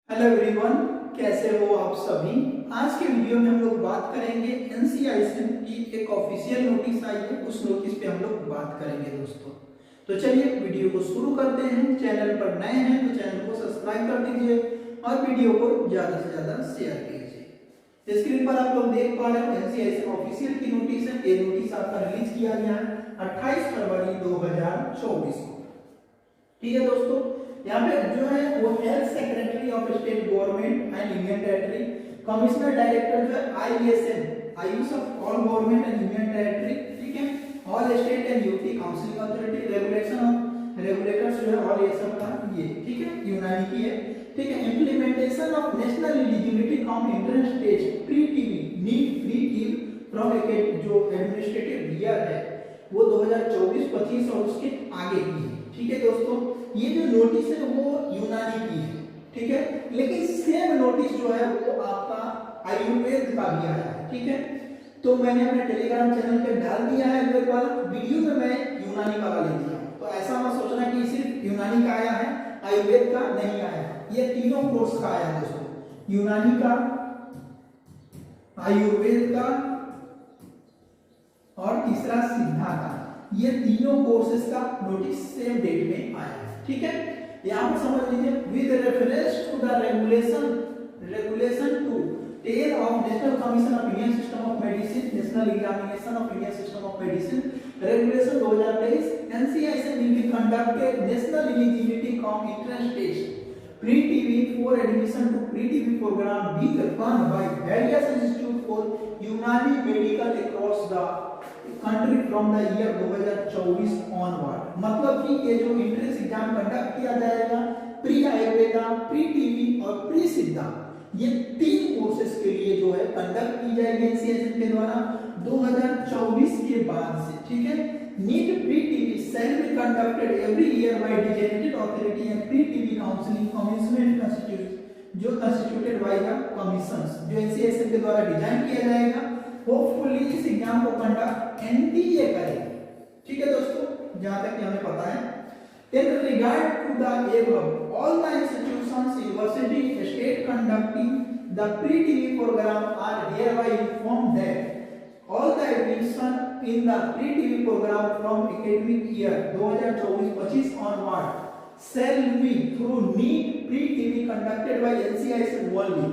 Hello everyone, कैसे हो आप सभी। आज के वीडियो में हम लोग बात करेंगे एनसीआईएसएम की एक ऑफिशियल नोटिस आई है, उस नोटिस पे हम लोग बात करेंगे दोस्तों। तो चलिए वीडियो को शुरू करते हैं। चैनल पर नए हैं तो चैनल को सब्सक्राइब कर दीजिए और वीडियो को ज्यादा से ज्यादा शेयर कीजिए। स्क्रीन पर आप लोग देख पा रहे हो एनसीआईएसएम ऑफिशियल की नोटिस है। ये नोटिस आपका रिलीज किया गया है 28 फरवरी 2024 को। ठीक है दोस्तों, यहाँ पे जो है वो health secretary of state government and union territory, commissioner director जो है ISM Ayush of all government and union territory, ठीक है, all state and UT counselling authority, regulation of regulators जो है और ये सब का ये, ठीक है, यूनानी की है, ठीक है। Implementation of national eligibility from entrance test pre TV NEET free TV from एक जो एडमिनिस्ट्रेटिव ईयर है वो 2024-25 और उसके आगे की है। ठीक है दोस्तों, ये जो नोटिस है वो यूनानी की है, ठीक है, लेकिन सेम नोटिस जो है वो आपका आयुर्वेद का भी आया है, ठीक है। तो मैंने अपने टेलीग्राम चैनल पे डाल दिया है आयुर्वेद वाला वीडियो में, मैं यूनानी वाला ले दिया। तो ऐसा मत सोचना कि सिर्फ यूनानी का आया है, आयुर्वेद का नहीं आया है। ये तीनों कोर्स का आया है दोस्तों, यूनानी का, आयुर्वेद का और तीसरा सिद्धा का। ये तीनों कोर्सेज का नोटिस सेम डेट में आया है, ठीक है। यहां पर समझ लीजिए, with reference to the regulation two 10 of national commission of Indian system of medicine, national examination of Indian system of medicine regulation 2023, NCISM will be conducted national eligibility cum entrance test pre TV for admission to pre TV programme be run by various institute for Unani medical across the country from the year 2024 onward. मतलब कि ये जो entrance exam conduct किया जाएगा pre Ayurveda, pre TV और pre सिद्धा, ये तीन कोर्सेज के लिए जो है कंडक्ट की जाएगी एनसीआईएसएम के द्वारा 2024 के बाद से, ठीक है। NEET pre TV shall be conducted every year by designated authority and pre TV counselling commissionment जो कंस्टिट्यूटेड बाय द कमीशंस, जो एनसीआईएसएम के द्वारा डिजाइन किया जाएगा। होपफुली इस एग्जाम को कंडक्ट एनटीए करेगी, ठीक है दोस्तों, जहां तक कि हमें पता है। In regard to the above, all the institutions, university, state conducting the pre-TV program are hereby informed that all the admission in the pre-TV program from academic year 2024-25 onward shall be through NEET pre-TV conducted by NCISM only.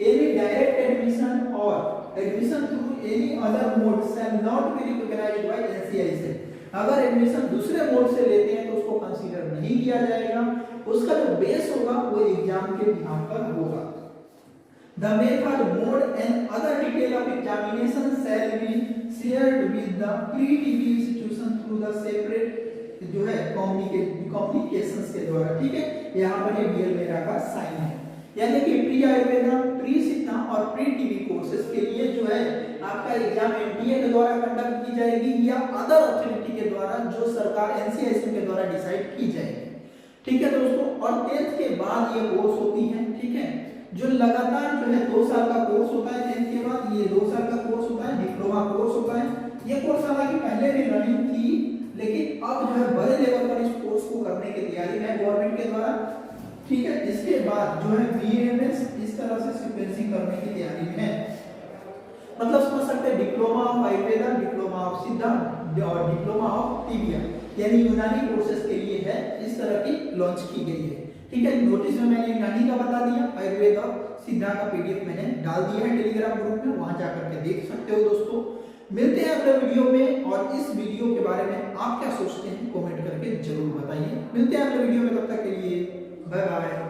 Any direct admission or admission through any other mode shall not be recognized by NCISM. अगर admission दूसरे mode से लेते हैं तो उसको consider नहीं किया जाएगा, उसका जो बेस होगा वो एग्जाम के बिहाफ पर होगा। The method, mode and other detail of examination shall be shared with the pre-TV institution through the separate जो है कम्युनिकेशंस के द्वारा, ठीक है। यहाँ पर ये बीएल मेरा का साइन है, यानी कि प्री आयुर्वेदा, प्री सिद्धा और प्री टीवी कोर्सेज के लिए जो है आपका एग्जाम एनटीए के द्वारा कंडक्ट की जाएगी या अदर अथॉरिटी के द्वारा जो सरकार एनसीआईएसएम के द्वारा डिसाइड की जाएगी, ठीक है दोस्तों। और 10th के बाद ये कोर्स होती है, ठीक है, जो लगातार जो है 2 साल का कोर्स होता है। 10th के बाद ये 2 साल का कोर्स होता है, डिप्लोमा कोर्स होता है। ये कोर्स हालांकि पहले भी रनिंग थी, लेकिन अब जो है बड़े लेवल पर इस कोर्स को करने की तैयारी है गवर्नमेंट के द्वारा, ठीक है। इसके बाद जो है बीएमएस इस तरह से सीक्वेंसिंग करने की तैयारी में है। मतलब समझ सकते हैं diploma of Ayurveda, diploma of सिद्धा और डिप्लोमा ऑफ टीबीया, यानी यूनानी कोर्सेज के लिए है, इस तरह की लॉन्च की गई है, ठीक है। नोटिस में मैंने यूनानी का बता दिया, आयुर्वेद और सिद्धा का पीडीएफ मैंने डाल दिया है टेलीग्राम ग्रुप में, वहां जाकर के देख सकते हो दोस्तों। मिलते हैं अगले वीडियो में, और इस वीडियो के बारे में आप क्या सोचते हैं कमेंट करके जरूर बताइए। मिलते हैं अगले वीडियो में, तब तक के लिए बाय बाय।